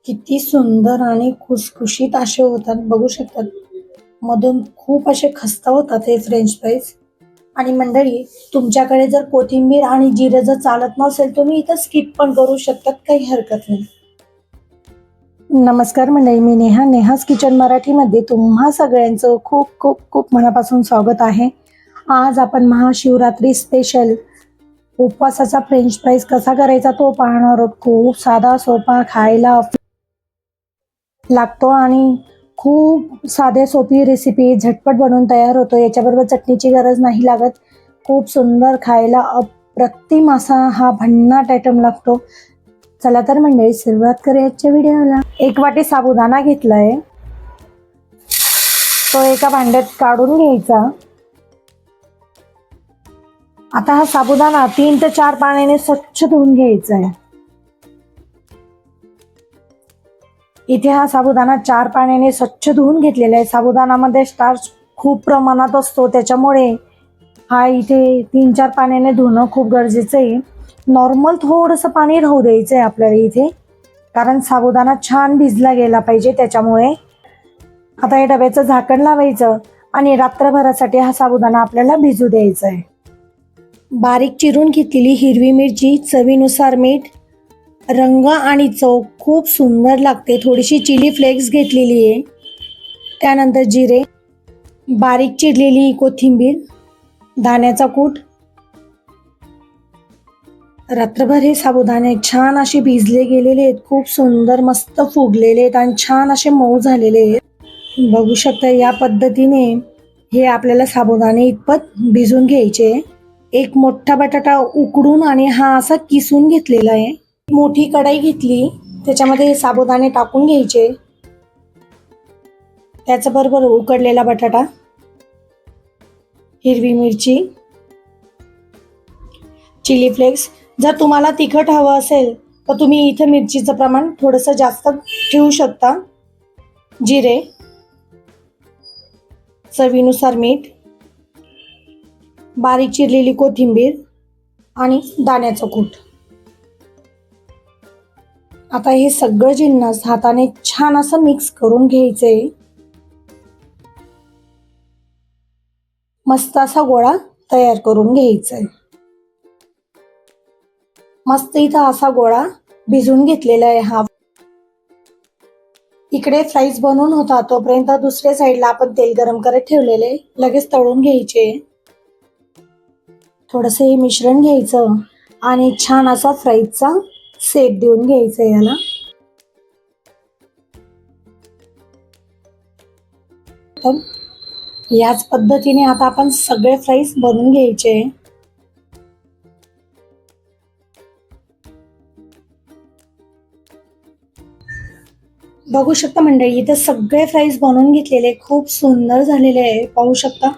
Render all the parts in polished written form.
किती सुंदर आणि खुसखुशीत असे होतात बघू शकतात. मधून खूप असे खस्ता होतात हे फ्रेंच फ्राईज. आणि मंडळी, तुमच्याकडे जर कोथिंबीर आणि जिरे जर चालत नसेल तुम्ही इथं स्किप पण करू शकतात, काही हरकत नाही. नमस्कार मंडळी, मी नेहाज किचन मराठीमध्ये तुम्हा सगळ्यांचं खूप खूप खूप मनापासून स्वागत आहे. आज आपण महाशिवरात्री स्पेशल उपवासाचा फ्रेंच फ्राईज कसा करायचा तो पाहणार आहोत. खूप साधा सोपा, खायला लागतो आणि खूप साधे सोपी रेसिपी झटपट बनवून तयार होतो. याच्याबरोबर चटणीची गरज नाही लागत. खूप सुंदर, खायला अप्रतिम असा हा भन्नाट आयटम लागतो. चला तर मंडळी, सुरुवात करूया आजच्या व्हिडिओला. 1 वाटी साबुदाणा घेतलाय, तो एका भांड्यात काढून घ्यायचा. आता हा साबुदाणा 3 ते 4 पाण्याने स्वच्छ धुवून घ्यायचा आहे. इथे हा साबुदाणा 4 पाण्याने स्वच्छ धुवून घेतलेला आहे. साबुदाणामध्ये स्टार्च खूप प्रमाणात असतो, त्याच्यामुळे हा इथे 3-4 पाण्याने धुणं खूप गरजेचं आहे. नॉर्मल थोडंसं पाणी राहू द्यायचं आहे आपल्याला इथे, कारण साबुदाणा छान भिजला गेला पाहिजे त्याच्यामुळे. आता या डब्याचं झाकण लावायचं आणि रात्रभरासाठी हा साबुदाणा आपल्याला भिजू द्यायचा आहे. बारीक चिरून घेतलेली हिरवी मिरची, चवीनुसार मीठ, रंग आणि चव खूप सुंदर लागते. थोडीशी चिली फ्लेक्स घेतलेली आहे, त्यानंतर जिरे, बारीक चिरलेली कोथिंबीर, दाण्याचा कूट. रात्रभर हे साबुदाणे छान असे भिजले गेलेले आहेत, खूप सुंदर मस्त फुगलेले आहेत आणि छान असे मऊ झालेले आहेत. बघू शकता, या पद्धतीने हे आपल्याला साबुदाणे इतपत भिजून घ्यायचे. एक मोठा बटाटा उकडून आणि हा असा किसून घेतलेला आहे. मोठी कढाई घेतली, त्याच्यामध्ये हे साबुदाणे टाकून घ्यायचे. त्याचबरोबर उकडलेला बटाटा, हिरवी मिरची, चिली फ्लेक्स. जर तुम्हाला तिखट हवं असेल तर तुम्ही इथं मिरचीचं प्रमाण थोडंसं जास्त ठेवू शकता. जिरे, चवीनुसार मीठ, बारीक चिरलेली कोथिंबीर आणि दाण्याचं कूट. आता हे सगळं जिन्नस हाताने छान असं मिक्स करून घ्यायचंय. मस्त असा गोळा तयार करून घ्यायचा आहे. मस्त इथं असा गोळा भिजून घेतलेला आहे हा. इकडे फ्राईज बनवून होता तोपर्यंत दुसऱ्या साईडला आपण तेल गरम करत ठेवलेले, लगेच तळून घ्यायचे. थोडंसं हे मिश्रण घ्यायचं आणि छान असा फ्राईजचा शेप देऊन घ्यायचा याला. तर याच पद्धतीने आता आपण सगळे फ्राईज बनवून घ्यायचे. बघू शकता मंडळी, इथे सगळे फ्राईज बनवून घेतलेले, खूप सुंदर झालेले आहे. पाहू शकता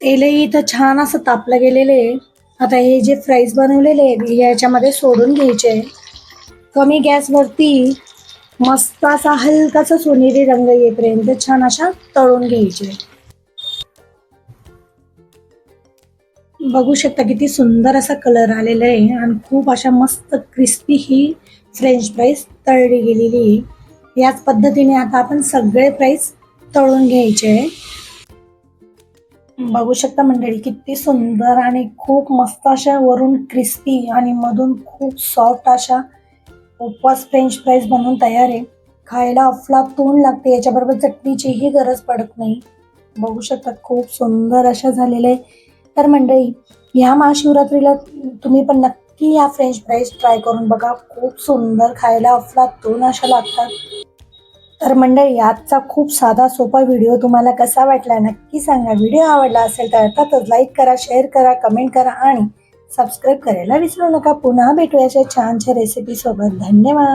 तेलही इथं छान असं तापलं गेलेले आहे. आता हे जे फ्राईज बनवलेले आहेत याच्यामध्ये सोडून घ्यायचे. कमी गॅसवरती मस्त असा हलकासा सोनेरी रंग येईपर्यंत छान अशा तळून घ्यायचे. बघू शकता किती सुंदर असा कलर आलेला आहे आणि खूप अशा मस्त क्रिस्पी ही फ्रेंच फ्राईज तळली गेलेली आहे. याच पद्धतीने आता आपण सगळे फ्राईज तळून घ्यायचे. बघू शकता मंडळी, किती सुंदर आणि खूप मस्त अशा वरून क्रिस्पी आणि मधून खूप सॉफ्ट अशा उपवास फ्रेंच फ्राईज बनवून तयार आहे. खायला अफलातून लागते, याच्याबरोबर चटणीचीही गरज पडत नाही. बघू शकता खूप सुंदर अशा झालेल्या आहे. तर मंडळी, ह्या महाशिवरात्रीला तुम्ही पण नक्की ह्या फ्रेंच फ्राईज ट्राय करून बघा. खूप सुंदर, खायला अफलातून अशा लागतात. तर मंडळी, आजचा खूप साधा सोपा व्हिडिओ तुम्हाला कसा वाटला नक्की सांगा. व्हिडिओ आवडला असेल तर अर्थातच लाईक करा, शेअर करा, कमेंट करा आणि सबस्क्राईब करायला विसरू नका. पुन्हा भेटूया अशा छानशा रेसिपी सोबत. धन्यवाद.